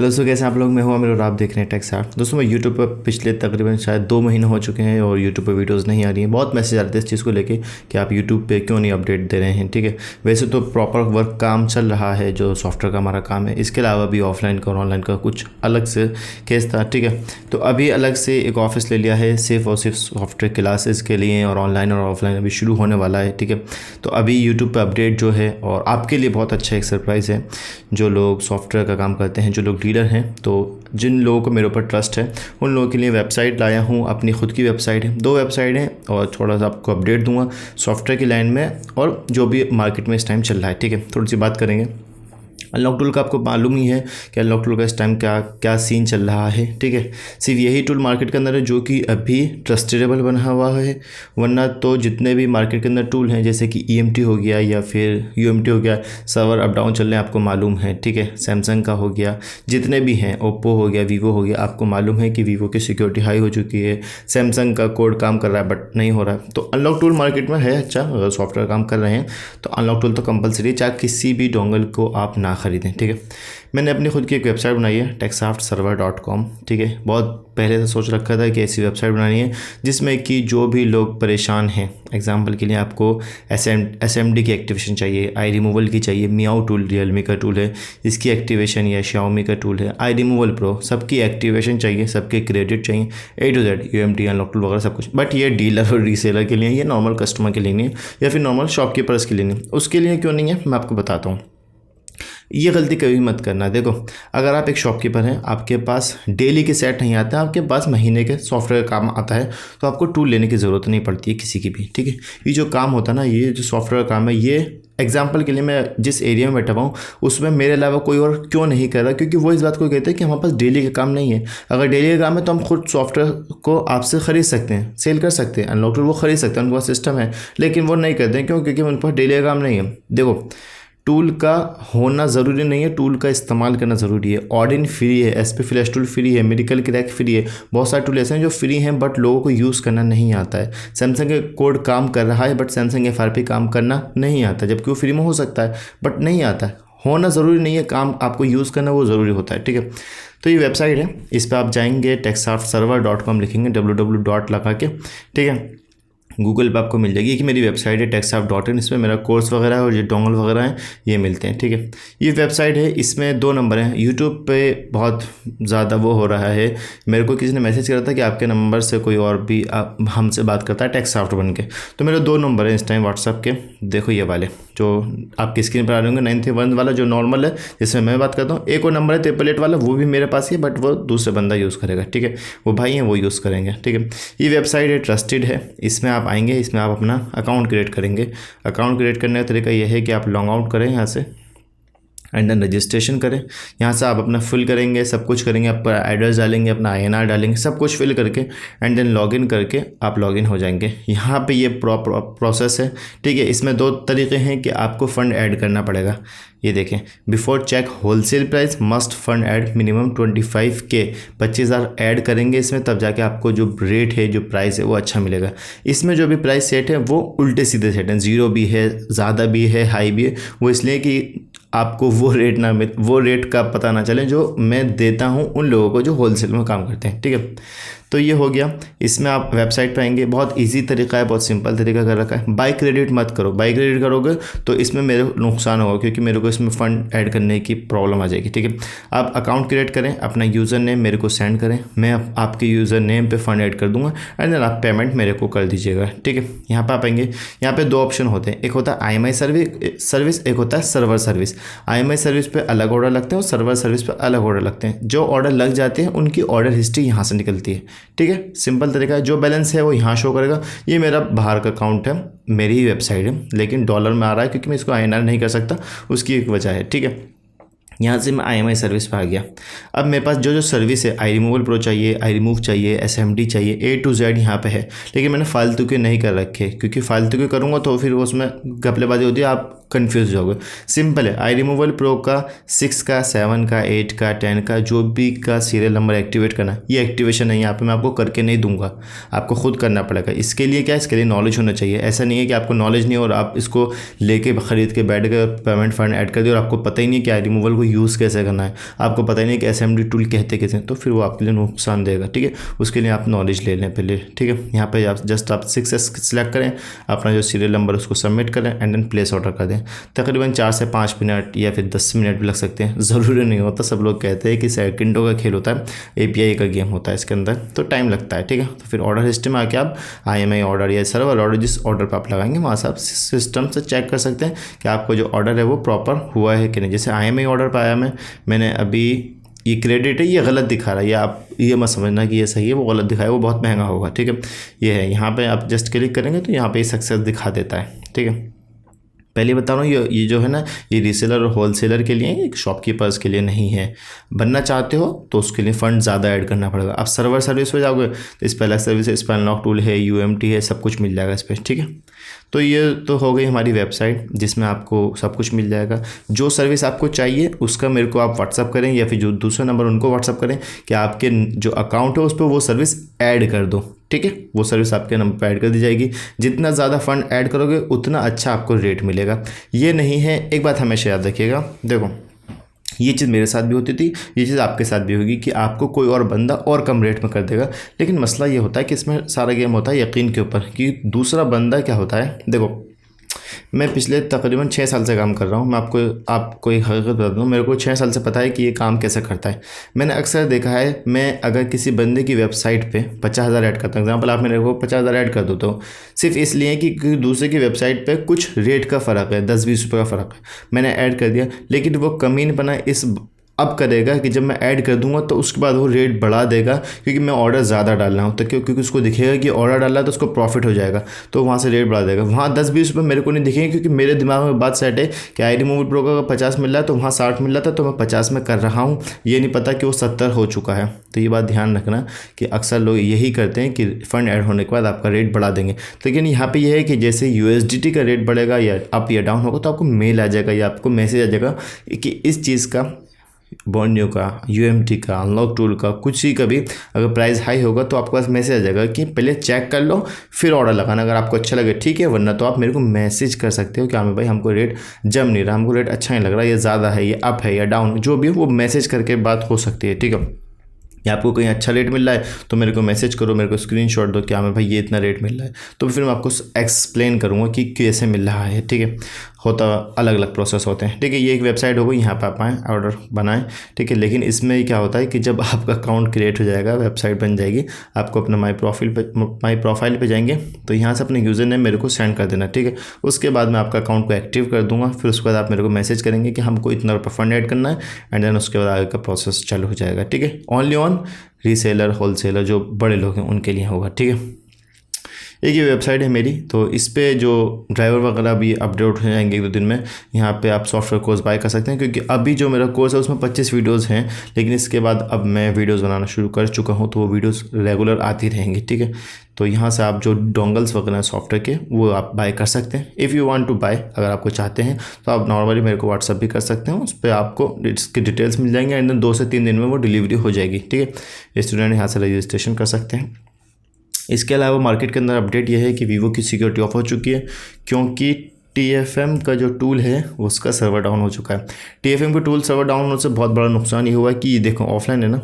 Hello सो कैसे आप लोग। मैं हूँ आमिर और आप देख रहे हैं टेक साठ। दोस्तों मैं यूट्यूब पर पिछले तकरीबन शायद 2 महीने हो चुके हैं और यूट्यूब पर वीडियोस नहीं आ रही हैं। बहुत मैसेज आते हैं इस चीज़ को लेके कि आप यूट्यूब पे क्यों नहीं अपडेट दे रहे हैं। ठीक है, वैसे तो प्रॉपर वर्क काम चल रहा है जो सॉफ्टवेयर का हमारा काम है। इसके अलावा भी ऑफलाइन का और ऑनलाइन का कुछ अलग से केस था। ठीक है, तो अभी अलग से एक ऑफिस ले लिया है सिर्फ और सिर्फ सॉफ्टवेयर क्लासेस के लिए और ऑनलाइन और ऑफलाइन अभी शुरू होने वाला है। ठीक है, तो अभी यूट्यूब पर अपडेट जो है और आपके लिए बहुत अच्छा एक सरप्राइज़ है। जो लोग सॉफ्टवेयर का काम करते हैं, जो लोग डीलर हैं, तो जिन लोगों को मेरे ऊपर ट्रस्ट है उन लोगों के लिए वेबसाइट लाया हूँ। अपनी खुद की वेबसाइट है, 2 वेबसाइट हैं और थोड़ा सा आपको अपडेट दूंगा सॉफ्टवेयर की लाइन में और जो भी मार्केट में इस टाइम चल रहा है। ठीक है, थोड़ी सी बात करेंगे। अनलॉक टूल का आपको मालूम ही है कि अनलॉक टूल का इस टाइम क्या क्या सीन चल रहा है। ठीक है, सिर्फ यही टूल मार्केट के अंदर है जो कि अभी ट्रस्टेबल बना हुआ है, वरना तो जितने भी मार्केट के अंदर टूल हैं जैसे कि EMT हो गया या फिर UMT हो गया, सर्वर अप डाउन चल रहे हैं, आपको मालूम है। ठीक है, सैमसंग का हो गया, जितने भी हैं, ओप्पो हो गया, वीवो हो गया, आपको मालूम है कि वीवो की सिक्योरिटी हाई हो चुकी है। सैमसंग का कोड काम कर रहा है बट नहीं हो रहा है। तो अनलॉक टूल मार्केट में है अच्छा, अगर सॉफ्टवेयर काम कर रहे हैं तो अनलॉक टूल तो कंपलसरी है, चाहे किसी भी डोंगल को आप ना खरीदें। ठीक है, मैंने अपनी खुद की एक वेबसाइट बनाई है techsoftserver.com। ठीक है, बहुत पहले से सोच रखा था कि ऐसी वेबसाइट बनानी है जिसमें कि जो भी लोग परेशान हैं, एग्जांपल के लिए आपको SMD की एक्टिवेशन चाहिए, आई रिमूवल की चाहिए, मियाओ टूल रियलमी का टूल है इसकी एक्टिवेशन, या Xiaomi का टूल है आई रिमूवल प्रो, सबकी एक्टिवेशन चाहिए, सबके क्रेडिट चाहिए, A to Z UMT unlock tool वगैरह सब कुछ। बट ये डीलर और रीसेलर के लिए, ये नॉर्मल कस्टमर के लिए नहीं है या फिर नॉर्मल शॉपकीपर्स के लिए नहीं। उसके लिए क्यों नहीं है मैं आपको बताता हूँ। ये गलती कभी मत करना। देखो, अगर आप एक शॉपकीपर हैं, आपके पास डेली के सेट नहीं आते, आपके पास महीने के सॉफ्टवेयर काम आता है, तो आपको टूल लेने की ज़रूरत नहीं पड़ती है किसी की भी। ठीक है, ये जो काम होता है ना, ये जो सॉफ्टवेयर काम है, ये एग्जाम्पल के लिए मैं जिस एरिया में बैठा हूँ उसमें मेरे अलावा कोई और क्यों नहीं कर रहा, क्योंकि वो इस बात को कहते हैं कि हमारे पास डेली का काम नहीं है। अगर डेली का काम है तो हम खुद सॉफ्टवेयर को आपसे ख़रीद सकते हैं, सेल कर सकते हैं, अनलॉक टूल वो खरीद सकते हैं, उनके पास सिस्टम है, लेकिन वो नहीं करते हैं। क्यों? क्योंकि उनके पास डेली का काम नहीं है। देखो, टूल का होना ज़रूरी नहीं है, टूल का इस्तेमाल करना ज़रूरी है। ऑडिन फ्री है, SP फ्लैश टूल फ्री है, मेडिकल क्रैक फ्री है, बहुत सारे टूल ऐसे हैं जो फ्री हैं बट लोगों को यूज़ करना नहीं आता है। सैमसंग के कोड काम कर रहा है बट सैमसंग FRP काम करना नहीं आता, जबकि वो फ्री में हो सकता है बट नहीं आता है। होना ज़रूरी नहीं है, काम आपको यूज़ करना वो ज़रूरी होता है। ठीक है, तो ये वेबसाइट है, इस पर आप जाएंगे techsoftserver.com लिखेंगे, www. लगा के। ठीक है, गूगल पे आपको मिल जाएगी कि मेरी वेबसाइट है techsoft.in, इसमें मेरा कोर्स वगैरह है और ये डोंगल वगैरह हैं ये मिलते हैं। ठीक है, ये वेबसाइट है, इसमें 2 नंबर हैं। यूट्यूब पे बहुत ज़्यादा वो हो रहा है, मेरे को किसी ने मैसेज करा था कि आपके नंबर से कोई और भी हमसे बात करता है techsoft बन के। तो मेरे 2 नंबर हैं इस टाइम व्हाट्सअप के, देखो ये वाले जो आपकी स्क्रीन पर आ रहे होंगे, 931 वाला जो नॉर्मल है जिसमें मैं बात करता हूँ, एक और नंबर है 888 वाला, वो भी मेरे पास ही है बट वो दूसरे बंदा यूज़ करेगा। ठीक है, वो भाई हैं वो यूज़ करेंगे। ठीक है, ये वेबसाइट है, ट्रस्टेड है। इसमें आप आएंगे, इसमें आप अपना अकाउंट क्रिएट करेंगे। अकाउंट क्रिएट करने का तरीका यह है कि आप लॉग आउट करें यहाँ से एंड देन रजिस्ट्रेशन करें। यहाँ से आप अपना फिल करेंगे, सब कुछ करेंगे, अपना एड्रेस डालेंगे, अपना INR डालेंगे, सब कुछ फिल करके एंड देन लॉगिन करके आप लॉगिन हो जाएंगे। यहाँ पे ये प्रोसेस है। ठीक है, इसमें 2 तरीके हैं कि आपको फ़ंड ऐड करना पड़ेगा। ये देखें, before check wholesale price must fund add minimum 25K, 25,000 add करेंगे इसमें, तब जाके आपको जो रेट है, जो प्राइस है वो अच्छा मिलेगा। इसमें जो भी प्राइस सेट है वो उल्टे सीधे सेट हैं, 0 भी है, ज़्यादा भी है, हाई भी है। वो इसलिए कि आपको वो रेट ना मिल, वो रेट का पता ना चले जो मैं देता हूँ उन लोगों को जो होलसेल में काम करते हैं। ठीक है, तो ये हो गया। इसमें आप वेबसाइट पर आएंगे, बहुत इजी तरीका है, बहुत सिंपल तरीका कर रखा है। बाय क्रेडिट मत करो, बाय क्रेडिट करोगे तो इसमें मेरे नुकसान होगा, क्योंकि मेरे को इसमें फ़ंड ऐड करने की प्रॉब्लम आ जाएगी। ठीक है, आप अकाउंट क्रिएट करें, अपना यूज़र नेम मेरे को सेंड करें, मैं आपके यूज़र नेम पे फ़ंड ऐड कर दूंगा एंड देन आप पेमेंट मेरे को कर दीजिएगा। ठीक है, यहाँ पर आप आएंगे, यहाँ पे 2 ऑप्शन होते हैं, एक होता है IMI सर्विस, एक होता है सर्वर सर्विस। IMI सर्विस पे अलग ऑर्डर लगते हैं और सर्वर सर्विस पे अलग ऑर्डर लगते हैं। जो ऑर्डर लग जाते हैं उनकी ऑर्डर हिस्ट्री यहाँ से निकलती है। ठीक है, सिंपल तरीका है, जो बैलेंस है वो यहाँ शो करेगा। ये मेरा बाहर का अकाउंट है, मेरी ही वेबसाइट है, लेकिन डॉलर में आ रहा है क्योंकि मैं इसको INR नहीं कर सकता, उसकी एक वजह है। ठीक है, यहाँ से मैं IMI सर्विस पर आ गया। अब मेरे पास जो सर्विस है, आई रिमूवल प्रो चाहिए, आई रिमूव चाहिए, SMD चाहिए, A to Z यहाँ पे है, लेकिन मैंने फालतू के नहीं कर रखे, क्योंकि फालतू के करूँगा तो फिर उसमें घपलेबाजी होती है, आप कंफ्यूज हो जाओगे। सिंपल है, आई रिमूवल प्रो का 6 का 7 का 8 का 10 का जो भी का सीरियल नंबर एक्टिवेट करना, ये एक्टिवेशन है यहाँ पे मैं आपको करके नहीं दूंगा, आपको खुद करना पड़ेगा। इसके लिए क्या है, इसके लिए नॉलेज होना चाहिए। ऐसा नहीं है कि आपको नॉलेज नहीं और आप इसको लेके खरीद के बैठ गए, पेमेंट फंड ऐड कर दिया और आपको पता ही नहीं कि आई रिमूवल को यूज़ कैसे करना है, आपको पता ही नहीं कि SMD टूल कहते कैसे हैं, तो फिर वो आपके लिए नुकसान देगा। ठीक है, उसके लिए आप नॉलेज ले लें पहले। ठीक है, यहाँ पे आप जस्ट आप 6S सेलेक्ट करें, अपना जो सीरियल नंबर उसको सबमिट करें एंड देन प्लेस ऑर्डर कर दें। तकरीबन 4 से 5 मिनट या फिर 10 मिनट भी लग सकते हैं, ज़रूरी नहीं होता। सब लोग कहते हैं कि सेकंडों का खेल होता है, API का गेम होता है इसके अंदर, तो टाइम लगता है। ठीक है, तो फिर ऑर्डर हिस्ट्री में आके आप IMI ऑर्डर या सर्वर ऑर्डर, जिस ऑर्डर पर आप लगाएंगे वहाँ से आप सिस्टम से चेक कर सकते हैं कि आपको जो ऑर्डर है वो प्रॉपर हुआ है कि नहीं। जैसे IMI ऑर्डर पर आया मैंने अभी ये क्रेडिट है, ये गलत दिखा रहा है, या आप ये मत समझना कि ये सही है, वो गलत दिखाया, वो बहुत महंगा होगा। ठीक है, ये है, यहाँ पे आप जस्ट क्लिक करेंगे तो यहाँ पे सक्सेस दिखा देता है। ठीक है, पहले बता रहा हूँ ये जो है ना, ये रीसेलर और होलसेलर के लिए, एक शॉपकीपर्स के लिए नहीं है। बनना चाहते हो तो उसके लिए फ़ंड ज़्यादा ऐड करना पड़ेगा। आप सर्वर सर्विस पे जाओगे तो इस पर अलग सर्विस है, इस पर अनलॉक टूल है, UMT है, सब कुछ मिल जाएगा इस पर। ठीक है, तो ये तो हो गई हमारी वेबसाइट जिसमें आपको सब कुछ मिल जाएगा। जो सर्विस आपको चाहिए उसका मेरे को आप व्हाट्सअप करें या फिर जो दूसरा नंबर उनको व्हाट्सअप करें कि आपके जो अकाउंट है उस पर वो सर्विस ऐड कर दो। ठीक है, वो सर्विस आपके नंबर पर ऐड कर दी जाएगी। जितना ज़्यादा फंड ऐड करोगे उतना अच्छा आपको रेट मिलेगा। ये नहीं है, एक बात हमेशा याद रखिएगा, देखो ये चीज़ मेरे साथ भी होती थी, ये चीज़ आपके साथ भी होगी कि आपको कोई और बंदा और कम रेट में कर देगा। लेकिन मसला ये होता है कि इसमें सारा गेम होता है यकीन के ऊपर, कि दूसरा बंदा क्या होता है। देखो मैं पिछले तकरीबन 6 साल से काम कर रहा हूँ, मैं आपको एक हकीकत बता दूँ, मेरे को 6 साल से पता है कि ये काम कैसे करता है। मैंने अक्सर देखा है, मैं अगर किसी बंदे की वेबसाइट पे 50,000 ऐड करता हूँ, एग्जांपल आप मेरे को 50,000 ऐड कर दो, तो सिर्फ इसलिए कि दूसरे की वेबसाइट पे कुछ रेट का फ़र्क है, 10-20 रुपये का फ़र्क है, मैंने ऐड कर दिया। लेकिन वो कमीनपना इस अब करेगा कि जब मैं ऐड कर दूंगा तो उसके बाद वो रेट बढ़ा देगा, क्योंकि मैं ऑर्डर ज़्यादा डाल रहा हूँ, तो क्योंकि उसको दिखेगा कि ऑर्डर डाला है तो उसको प्रॉफिट हो जाएगा, तो वहाँ से रेट बढ़ा देगा। वहाँ 10-20 रुपये मेरे को नहीं दिखेंगे, क्योंकि मेरे दिमाग में बात सेट है कि आई रिमूवल प्रो का 50 मिल रहा है तो वहाँ 60 मिल रहा था, तो मैं 50 में कर रहा हूँ, ये नहीं पता कि वो 70 हो चुका है। तो ये बात ध्यान रखना कि अक्सर लोग यही करते हैं कि फ़ंड ऐड होने के बाद आपका रेट बढ़ा देंगे। लेकिन यहाँ पे ये है कि जैसे USDT का रेट बढ़ेगा या अप या डाउन होगा तो आपको मेल आ जाएगा या आपको मैसेज आ जाएगा कि इस चीज़ का, बॉन्डियो का, UMT का, अनलॉक टूल का, कुछ ही का भी अगर प्राइस हाई होगा तो आपके पास मैसेज आ जाएगा कि पहले चेक कर लो फिर ऑर्डर लगाना। अगर आपको अच्छा लगे ठीक है, वरना तो आप मेरे को मैसेज कर सकते हो कि हाँ भाई हमको रेट जम नहीं रहा, हमको रेट अच्छा नहीं लग रहा, ये ज़्यादा है, ये अप है या डाउन, जो भी हो वो मैसेज करके बात हो सकती है। ठीक है, या आपको कहीं अच्छा रेट मिल रहा है तो मेरे को मैसेज करो, मेरे को स्क्रीनशॉट दो कि हाँ भाई ये इतना रेट मिल रहा है, तो फिर मैं आपको एक्सप्लेन करूँगा कि कैसे मिल रहा है। ठीक है, होता अलग अलग प्रोसेस होते हैं। ठीक है, ये एक वेबसाइट हो गई, यहाँ पर आप आएँ ऑर्डर बनाएं। ठीक है, लेकिन इसमें क्या होता है कि जब आपका अकाउंट क्रिएट हो जाएगा, वेबसाइट बन जाएगी, आपको अपना माई प्रोफाइल पे जाएंगे तो यहाँ से अपने यूज़र नेम मेरे को सेंड कर देना। ठीक है, उसके बाद मैं आपका अकाउंट को एक्टिव कर दूँगा, फिर उसके बाद आप मेरे को मैसेज करेंगे कि हमको इतना रुपये फंड ऐड करना है, एंड देन उसके बाद आगे का प्रोसेस चालू हो जाएगा। ठीक है, ओनली ऑन रीसेलर, होलसेलर जो बड़े लोग हैं उनके लिए होगा। ठीक है, एक ये वेबसाइट है मेरी, तो इस पे जो ड्राइवर वगैरह भी अपडेट हो जाएंगे 1-2 दिन में। यहाँ पे आप सॉफ्टवेयर कोर्स बाय कर सकते हैं, क्योंकि अभी जो मेरा कोर्स है उसमें 25 वीडियोस हैं, लेकिन इसके बाद अब मैं वीडियोस बनाना शुरू कर चुका हूँ, तो वो वीडियोस रेगुलर आती रहेंगी। ठीक है, तो यहाँ से आप जो डोंगल्स वगैरह सॉफ्टवेयर के वो आप बाय कर सकते हैं। If you want to buy, अगर आपको चाहते हैं तो आप नॉर्मली मेरे को व्हाट्सअप भी कर सकते हैं, उस पर आपको इसकी डिटेल्स मिल जाएंगे, एंड देन 2 से 3 दिन में वो डिलीवरी हो जाएगी। ठीक है, स्टूडेंट यहाँ से रजिस्ट्रेशन कर सकते हैं। इसके अलावा मार्केट के अंदर अपडेट ये है कि वीवो की सिक्योरिटी ऑफ हो चुकी है, क्योंकि TFM का जो टूल है उसका सर्वर डाउन हो चुका है। TFM का टूल सर्वर डाउन होने से बहुत बड़ा नुकसान ये हुआ है कि देखो ऑफलाइन है ना,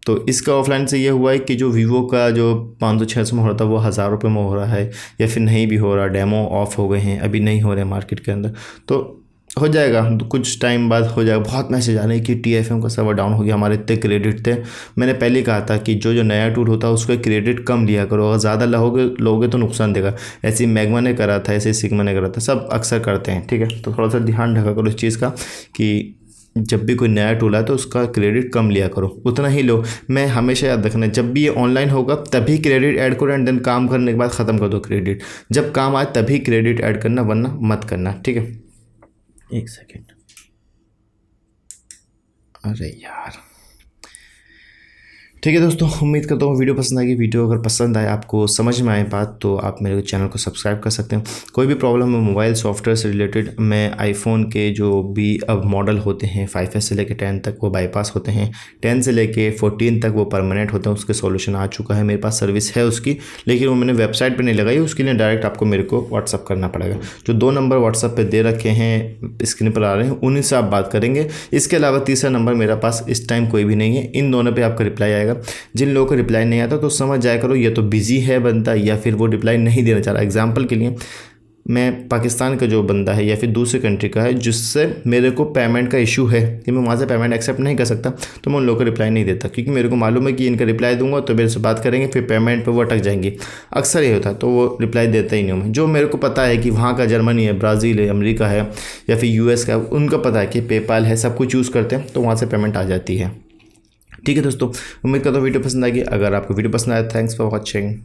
तो इसका ऑफलाइन से ये हुआ है कि जो वीवो का जो 500-600 में हो रहा था वो 1000 रुपये में हो रहा है, या फिर नहीं भी हो रहा, डेमो ऑफ हो गए हैं, अभी नहीं हो रहे मार्केट के अंदर, तो हो जाएगा कुछ टाइम बाद हो जाएगा। बहुत मैसेज आ रहे हैं कि TFM का सर्वर डाउन हो गया, हमारे इतने क्रेडिट थे। मैंने पहले कहा था कि जो नया टूल होता है उसका क्रेडिट कम लिया करो, अगर ज़्यादा लोगे तो नुकसान देगा। ऐसे ही मैग्मा ने करा था, ऐसे ही सिग्मा ने करा था, सब अक्सर करते हैं। ठीक है, तो थोड़ा सा ध्यान रखा करो इस चीज़ का कि जब भी कोई नया टूल है तो उसका क्रेडिट कम लिया करो, उतना ही लो। मैं हमेशा याद रखना, जब भी ये ऑनलाइन होगा तभी क्रेडिट ऐड करो, एंड देन काम करने के बाद ख़त्म कर दो क्रेडिट। जब काम आए तभी क्रेडिट ऐड करना, वरना मत करना। ठीक है, एक सेकेंड, अरे यार, ठीक है दोस्तों, उम्मीद करता हूँ वीडियो पसंद आएगी। वीडियो अगर पसंद आए, आपको समझ में आए बात, तो आप मेरे चैनल को सब्सक्राइब कर सकते हैं। कोई भी प्रॉब्लम है मोबाइल सॉफ्टवेयर से रिलेटेड, मैं आईफोन के जो भी अब मॉडल होते हैं 5S से लेकर 10 तक वो बाईपास होते हैं, 10 से लेकर 14 तक वो परमानेंट होते हैं, उसके सॉल्यूशन आ चुका है, मेरे पास सर्विस है उसकी, लेकिन वो मैंने वेबसाइट पर नहीं लगाई। उसके लिए डायरेक्ट आपको मेरे को व्हाट्सअप करना पड़ेगा। जो 2 नंबर व्हाट्सअप पर दे रखे हैं, स्क्रीन पर आ रहे हैं, उन्हीं से आप बात करेंगे। इसके अलावा तीसरा नंबर मेरे पास इस टाइम कोई भी नहीं है। इन दोनों पे आपका रिप्लाई आएगा। जिन लोगों को रिप्लाई नहीं आता तो समझ जाया करो या तो बिजी है बंदा या फिर वो रिप्लाई नहीं देना चाह रहा। एग्जांपल के लिए, मैं पाकिस्तान का जो बंदा है या फिर दूसरे कंट्री का है जिससे मेरे को पेमेंट का इशू है कि मैं वहाँ से पेमेंट एक्सेप्ट नहीं कर सकता, तो मैं उन लोगों को रिप्लाई नहीं देता, क्योंकि मेरे को मालूम है कि इनका रिप्लाई दूंगा तो मेरे से बात करेंगे, फिर पेमेंट पे वो अटक जाएंगी। अक्सर ये होता है, तो वो रिप्लाई देता ही नहीं हूँ मैं। जो मेरे को पता है कि वहाँ का जर्मनी है, ब्राज़ील है, अमेरिका है या फिर US का, उनको पता है कि पेपाल है, सब कुछ यूज़ करते हैं, तो वहाँ से पेमेंट आ जाती है। ठीक है दोस्तों, उम्मीद करता हूँ वीडियो पसंद आएगी। अगर आपको वीडियो पसंद आया, थैंक्स फॉर वॉचिंग।